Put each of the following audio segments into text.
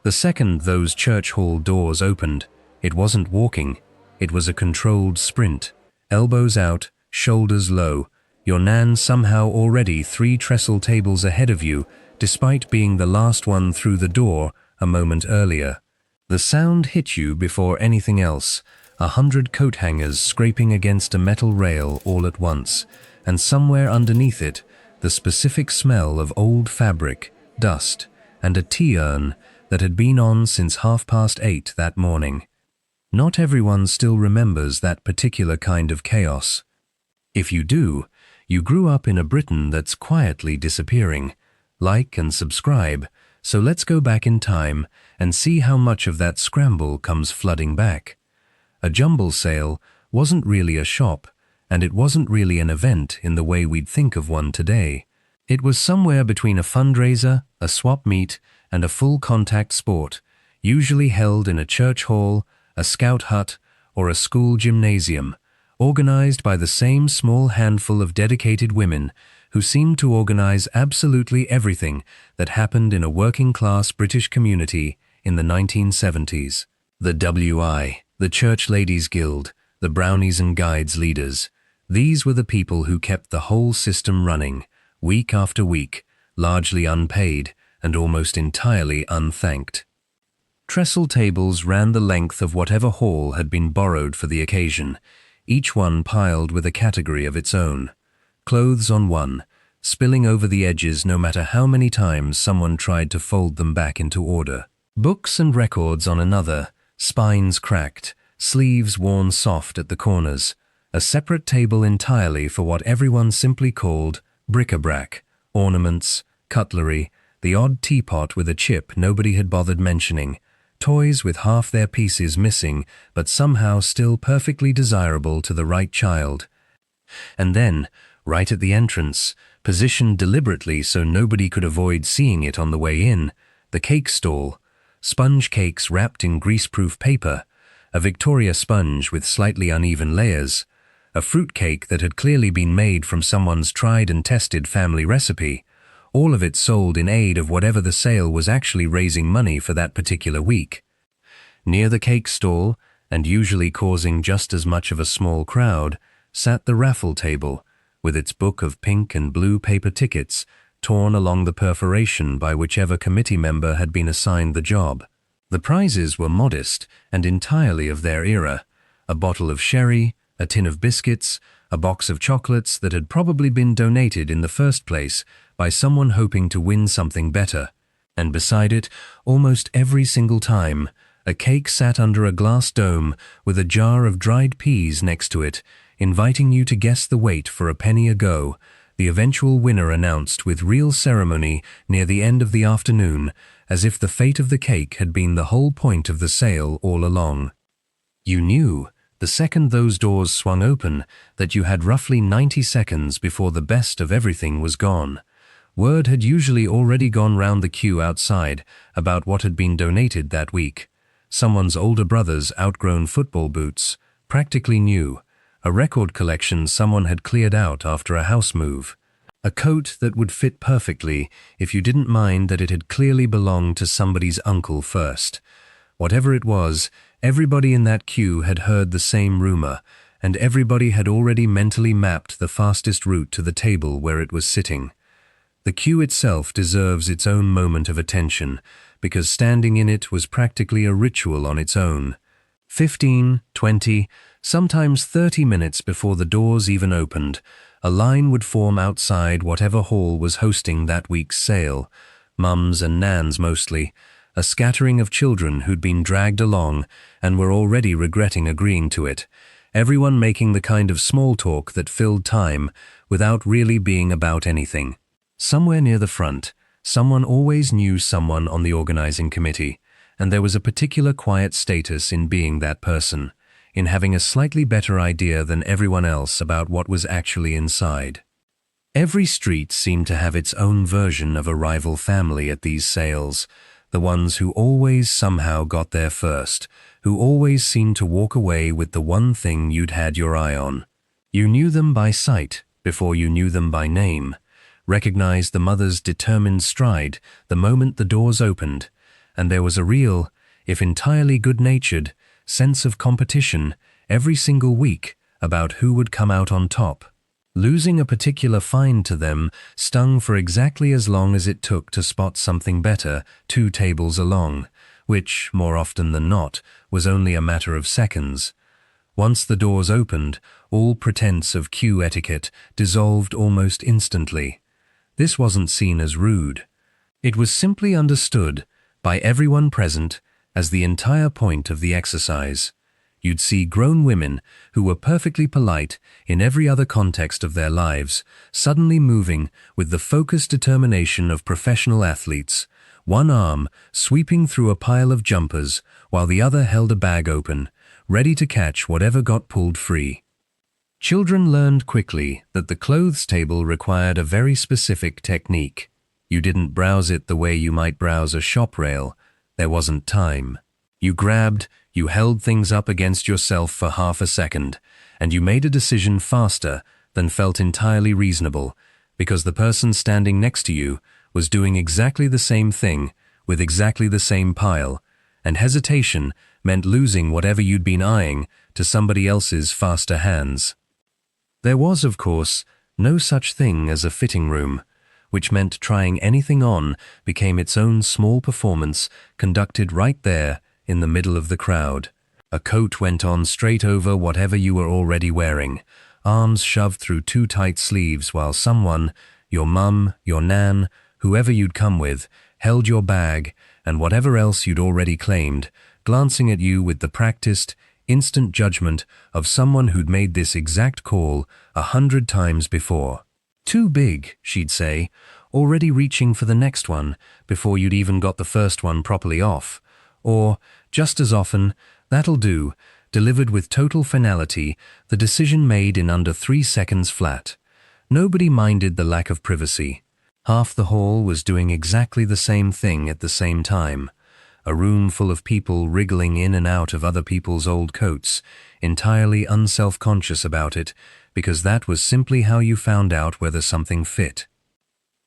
The second those church hall doors opened, it wasn't walking, it was a controlled sprint. Elbows out, shoulders low, your nan somehow already 3 trestle tables ahead of you, despite being the last one through the door a moment earlier. The sound hit you before anything else, 100 coat hangers scraping against a metal rail all at once, and somewhere underneath it, the specific smell of old fabric, dust, and a tea urn that had been on since 8:30 that morning. Not everyone still remembers that particular kind of chaos. If you do, you grew up in a Britain that's quietly disappearing. Like and subscribe, so let's go back in time and see how much of that scramble comes flooding back. A Jumble sale wasn't really a shop, and it wasn't really an event in the way we'd think of one today. It was somewhere between a fundraiser, a swap meet, and a full-contact sport, usually held in a church hall, a scout hut, or a school gymnasium, organized by the same small handful of dedicated women who seemed to organize absolutely everything that happened in a working-class British community in the 1970s. The WI, the Church Ladies Guild, the Brownies and Guides leaders, these were the people who kept the whole system running, week after week, largely unpaid and almost entirely unthanked. Trestle tables ran the length of whatever hall had been borrowed for the occasion, each one piled with a category of its own. Clothes on one, spilling over the edges no matter how many times someone tried to fold them back into order. Books and records on another, spines cracked, sleeves worn soft at the corners, a separate table entirely for what everyone simply called bric-a-brac, ornaments, cutlery, the odd teapot with a chip nobody had bothered mentioning, toys with half their pieces missing but somehow still perfectly desirable to the right child. And then, right at the entrance, positioned deliberately so nobody could avoid seeing it on the way in, the cake stall, sponge cakes wrapped in greaseproof paper, a Victoria sponge with slightly uneven layers, a fruit cake that had clearly been made from someone's tried and tested family recipe, all of it sold in aid of whatever the sale was actually raising money for that particular week. Near the cake stall, and usually causing just as much of a small crowd, sat the raffle table, with its book of pink and blue paper tickets torn along the perforation by whichever committee member had been assigned the job. The prizes were modest and entirely of their era: a bottle of sherry, a tin of biscuits, a box of chocolates that had probably been donated in the first place by someone hoping to win something better. And beside it, almost every single time, a cake sat under a glass dome with a jar of dried peas next to it, inviting you to guess the weight for a penny a go, the eventual winner announced with real ceremony near the end of the afternoon, as if the fate of the cake had been the whole point of the sale all along. You knew, the second those doors swung open, that you had roughly 90 seconds before the best of everything was gone. Word had usually already gone round the queue outside about what had been donated that week. Someone's older brother's outgrown football boots, practically new, a record collection someone had cleared out after a house move, a coat that would fit perfectly if you didn't mind that it had clearly belonged to somebody's uncle first. Whatever it was, everybody in that queue had heard the same rumor, and everybody had already mentally mapped the fastest route to the table where it was sitting. The queue itself deserves its own moment of attention, because standing in it was practically a ritual on its own. 15, 20, sometimes 30 minutes before the doors even opened, a line would form outside whatever hall was hosting that week's sale, mums and nans mostly, a scattering of children who'd been dragged along and were already regretting agreeing to it, everyone making the kind of small talk that filled time without really being about anything. Somewhere near the front, someone always knew someone on the organizing committee, and there was a particular quiet status in being that person, in having a slightly better idea than everyone else about what was actually inside. Every street seemed to have its own version of a rival family at these sales, the ones who always somehow got there first, who always seemed to walk away with the one thing you'd had your eye on. You knew them by sight before you knew them by name, recognized the mother's determined stride the moment the doors opened, and there was a real, if entirely good-natured, sense of competition every single week about who would come out on top. Losing a particular find to them stung for exactly as long as it took to spot something better 2 tables along, which, more often than not, was only a matter of seconds. Once the doors opened, all pretense of queue etiquette dissolved almost instantly. This wasn't seen as rude. It was simply understood by everyone present as the entire point of the exercise. You'd see grown women who were perfectly polite in every other context of their lives, suddenly moving with the focused determination of professional athletes, one arm sweeping through a pile of jumpers while the other held a bag open, ready to catch whatever got pulled free. Children learned quickly that the clothes table required a very specific technique. You didn't browse it the way you might browse a shop rail. There wasn't time. You held things up against yourself for half a second, and you made a decision faster than felt entirely reasonable, because the person standing next to you was doing exactly the same thing with exactly the same pile, and hesitation meant losing whatever you'd been eyeing to somebody else's faster hands. There was, of course, no such thing as a fitting room, which meant trying anything on became its own small performance conducted right there in the middle of the crowd. A coat went on straight over whatever you were already wearing, arms shoved through 2 tight sleeves while someone, your mum, your nan, whoever you'd come with, held your bag and whatever else you'd already claimed, glancing at you with the practiced, instant judgment of someone who'd made this exact call 100 times before. "Too big," she'd say, already reaching for the next one before you'd even got the first one properly off. Or, just as often, "That'll do," delivered with total finality, the decision made in under 3 seconds flat. Nobody minded the lack of privacy. Half the hall was doing exactly the same thing at the same time. A room full of people wriggling in and out of other people's old coats, entirely unself-conscious about it, because that was simply how you found out whether something fit.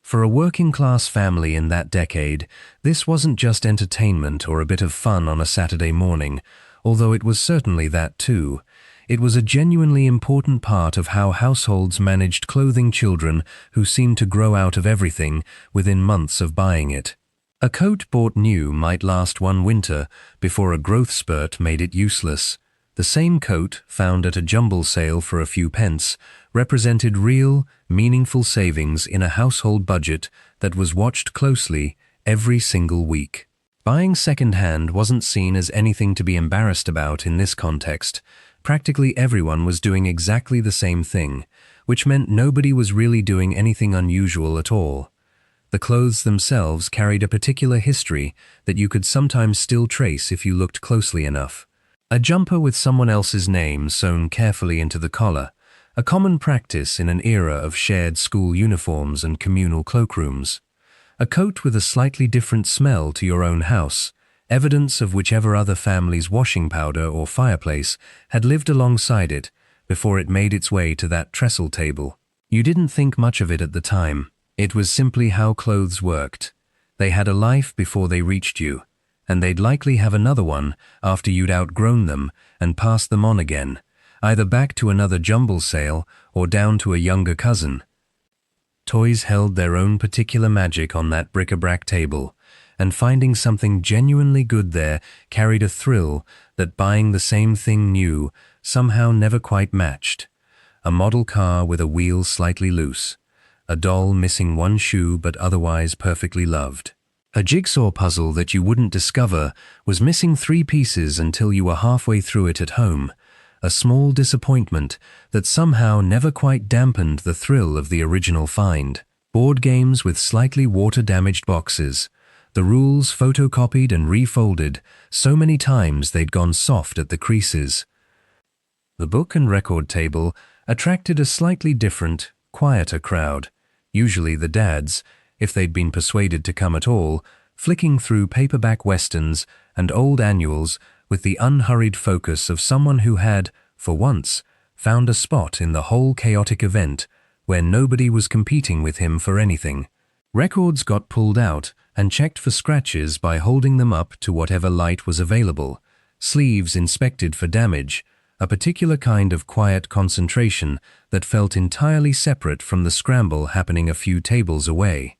For a working-class family in that decade, this wasn't just entertainment or a bit of fun on a Saturday morning, although it was certainly that too. It was a genuinely important part of how households managed clothing children who seemed to grow out of everything within months of buying it. A coat bought new might last 1 winter before a growth spurt made it useless. The same coat, found at a Jumble sale for a few pence, represented real, meaningful savings in a household budget that was watched closely every single week. Buying second-hand wasn't seen as anything to be embarrassed about in this context. Practically everyone was doing exactly the same thing, which meant nobody was really doing anything unusual at all. The clothes themselves carried a particular history that you could sometimes still trace if you looked closely enough. A jumper with someone else's name sewn carefully into the collar, a common practice in an era of shared school uniforms and communal cloakrooms. A coat with a slightly different smell to your own house, evidence of whichever other family's washing powder or fireplace had lived alongside it before it made its way to that trestle table. You didn't think much of it at the time. It was simply how clothes worked. They had a life before they reached you, and they'd likely have another one after you'd outgrown them and passed them on again, either back to another Jumble sale or down to a younger cousin. Toys held their own particular magic on that bric-a-brac table, and finding something genuinely good there carried a thrill that buying the same thing new somehow never quite matched. A model car with a wheel slightly loose, a doll missing 1 shoe but otherwise perfectly loved. A jigsaw puzzle that you wouldn't discover was missing 3 pieces until you were halfway through it at home. A small disappointment that somehow never quite dampened the thrill of the original find. Board games with slightly water-damaged boxes. The rules photocopied and refolded so many times they'd gone soft at the creases. The book and record table attracted a slightly different, quieter crowd, usually the dads, if they'd been persuaded to come at all, flicking through paperback westerns and old annuals with the unhurried focus of someone who had, for once, found a spot in the whole chaotic event where nobody was competing with him for anything. Records got pulled out and checked for scratches by holding them up to whatever light was available, sleeves inspected for damage, a particular kind of quiet concentration that felt entirely separate from the scramble happening a few tables away.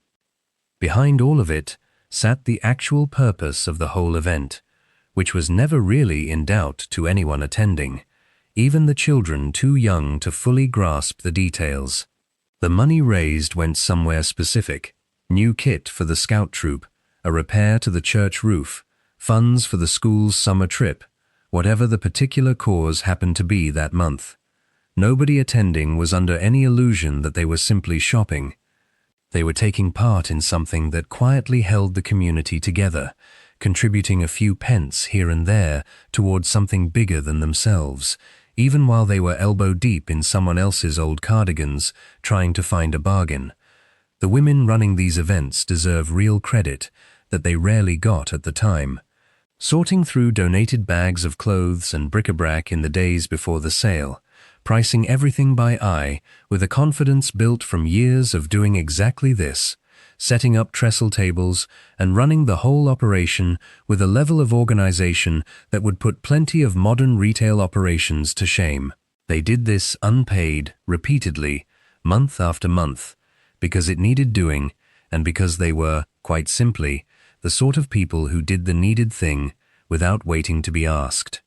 Behind all of it sat the actual purpose of the whole event, which was never really in doubt to anyone attending, even the children too young to fully grasp the details. The money raised went somewhere specific: new kit for the scout troop, a repair to the church roof, funds for the school's summer trip, whatever the particular cause happened to be that month. Nobody attending was under any illusion that they were simply shopping. They were taking part in something that quietly held the community together, contributing a few pence here and there towards something bigger than themselves, even while they were elbow deep in someone else's old cardigans trying to find a bargain. The women running these events deserve real credit that they rarely got at the time. Sorting through donated bags of clothes and bric-a-brac in the days before the sale, pricing everything by eye with a confidence built from years of doing exactly this, setting up trestle tables and running the whole operation with a level of organization that would put plenty of modern retail operations to shame. They did this unpaid, repeatedly, month after month, because it needed doing and because they were, quite simply, the sort of people who did the needed thing without waiting to be asked.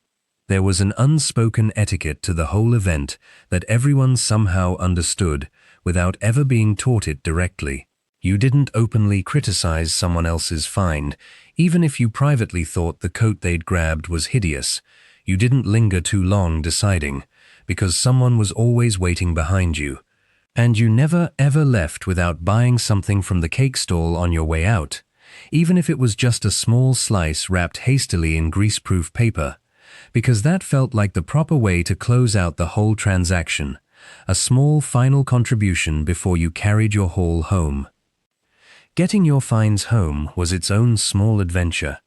There was an unspoken etiquette to the whole event that everyone somehow understood without ever being taught it directly. You didn't openly criticize someone else's find, even if you privately thought the coat they'd grabbed was hideous. You didn't linger too long deciding, because someone was always waiting behind you. And you never ever left without buying something from the cake stall on your way out, even if it was just a small slice wrapped hastily in greaseproof paper, because that felt like the proper way to close out the whole transaction, a small final contribution before you carried your haul home. Getting your finds home was its own small adventure,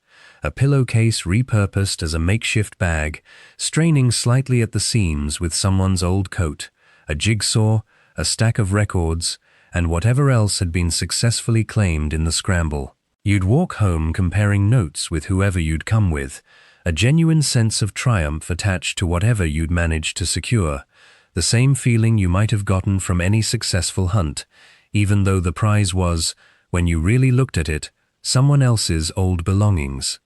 a pillowcase repurposed as a makeshift bag, straining slightly at the seams with someone's old coat, a jigsaw, a stack of records, and whatever else had been successfully claimed in the scramble. You'd walk home comparing notes with whoever you'd come with, a genuine sense of triumph attached to whatever you'd managed to secure, the same feeling you might have gotten from any successful hunt, even though the prize was, when you really looked at it, someone else's old belongings.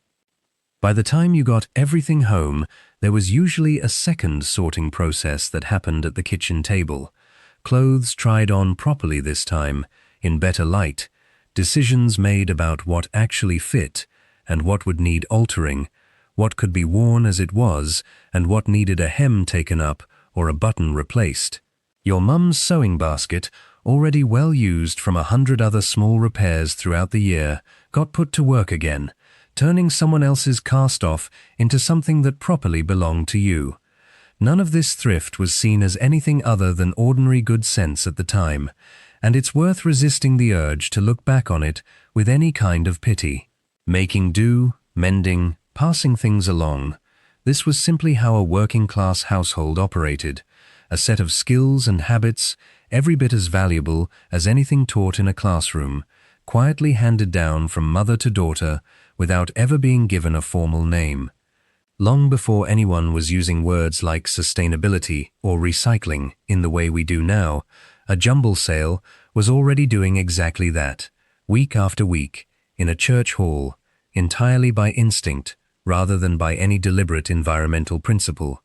By the time you got everything home, there was usually a second sorting process that happened at the kitchen table. Clothes tried on properly this time, in better light, decisions made about what actually fit and what would need altering, what could be worn as it was and what needed a hem taken up or a button replaced. Your mum's sewing basket, already well used from 100 other small repairs throughout the year, got put to work again, turning someone else's cast-off into something that properly belonged to you. None of this thrift was seen as anything other than ordinary good sense at the time, and it's worth resisting the urge to look back on it with any kind of pity. Making do, mending, passing things along, this was simply how a working-class household operated, a set of skills and habits every bit as valuable as anything taught in a classroom, quietly handed down from mother to daughter without ever being given a formal name. Long before anyone was using words like sustainability or recycling in the way we do now, a jumble sale was already doing exactly that, week after week, in a church hall, entirely by instinct rather than by any deliberate environmental principle.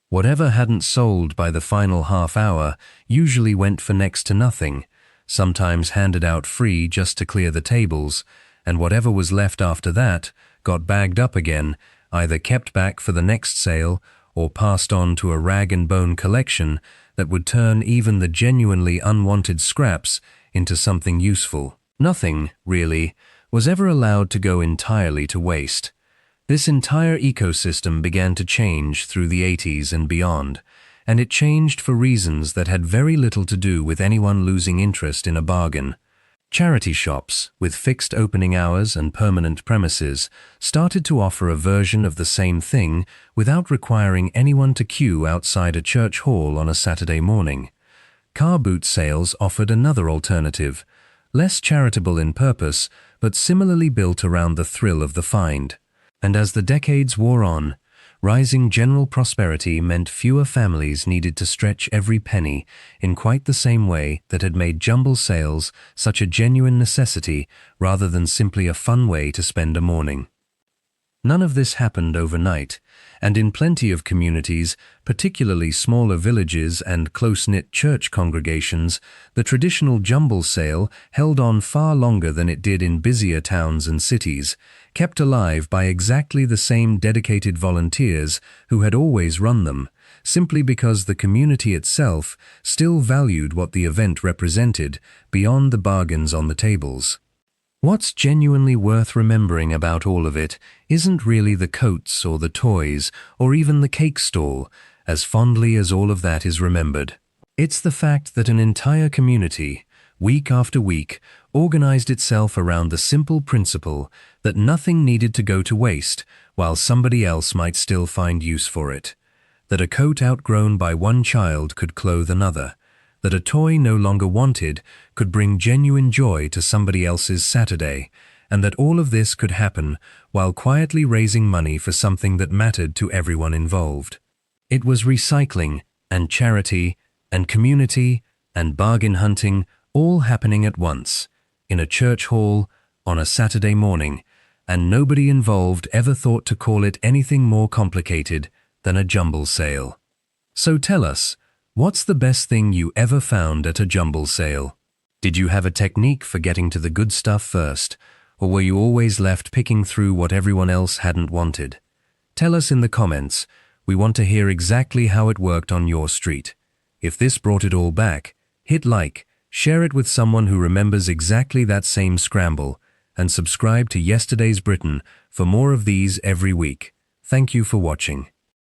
Whatever hadn't sold by the final half hour usually went for next to nothing, sometimes handed out free just to clear the tables, and whatever was left after that got bagged up again, either kept back for the next sale or passed on to a rag-and-bone collection that would turn even the genuinely unwanted scraps into something useful. Nothing, really, was ever allowed to go entirely to waste. This entire ecosystem began to change through the 80s and beyond, and it changed for reasons that had very little to do with anyone losing interest in a bargain. Charity shops, with fixed opening hours and permanent premises, started to offer a version of the same thing without requiring anyone to queue outside a church hall on a Saturday morning. Car boot sales offered another alternative, less charitable in purpose, but similarly built around the thrill of the find. And as the decades wore on, rising general prosperity meant fewer families needed to stretch every penny in quite the same way that had made jumble sales such a genuine necessity rather than simply a fun way to spend a morning. None of this happened overnight, and in plenty of communities, particularly smaller villages and close-knit church congregations, the traditional jumble sale held on far longer than it did in busier towns and cities, kept alive by exactly the same dedicated volunteers who had always run them, simply because the community itself still valued what the event represented beyond the bargains on the tables. What's genuinely worth remembering about all of it isn't really the coats or the toys or even the cake stall, as fondly as all of that is remembered. It's the fact that an entire community, week after week, organized itself around the simple principle that nothing needed to go to waste while somebody else might still find use for it. That a coat outgrown by one child could clothe another. That a toy no longer wanted could bring genuine joy to somebody else's Saturday, and that all of this could happen while quietly raising money for something that mattered to everyone involved. It was recycling, and charity, and community, and bargain hunting all happening at once, in a church hall, on a Saturday morning, and nobody involved ever thought to call it anything more complicated than a jumble sale. So tell us, what's the best thing you ever found at a jumble sale? Did you have a technique for getting to the good stuff first, or were you always left picking through what everyone else hadn't wanted? Tell us in the comments. We want to hear exactly how it worked on your street. If this brought it all back, hit like, share it with someone who remembers exactly that same scramble, and subscribe to Yesterday's Britain for more of these every week. Thank you for watching.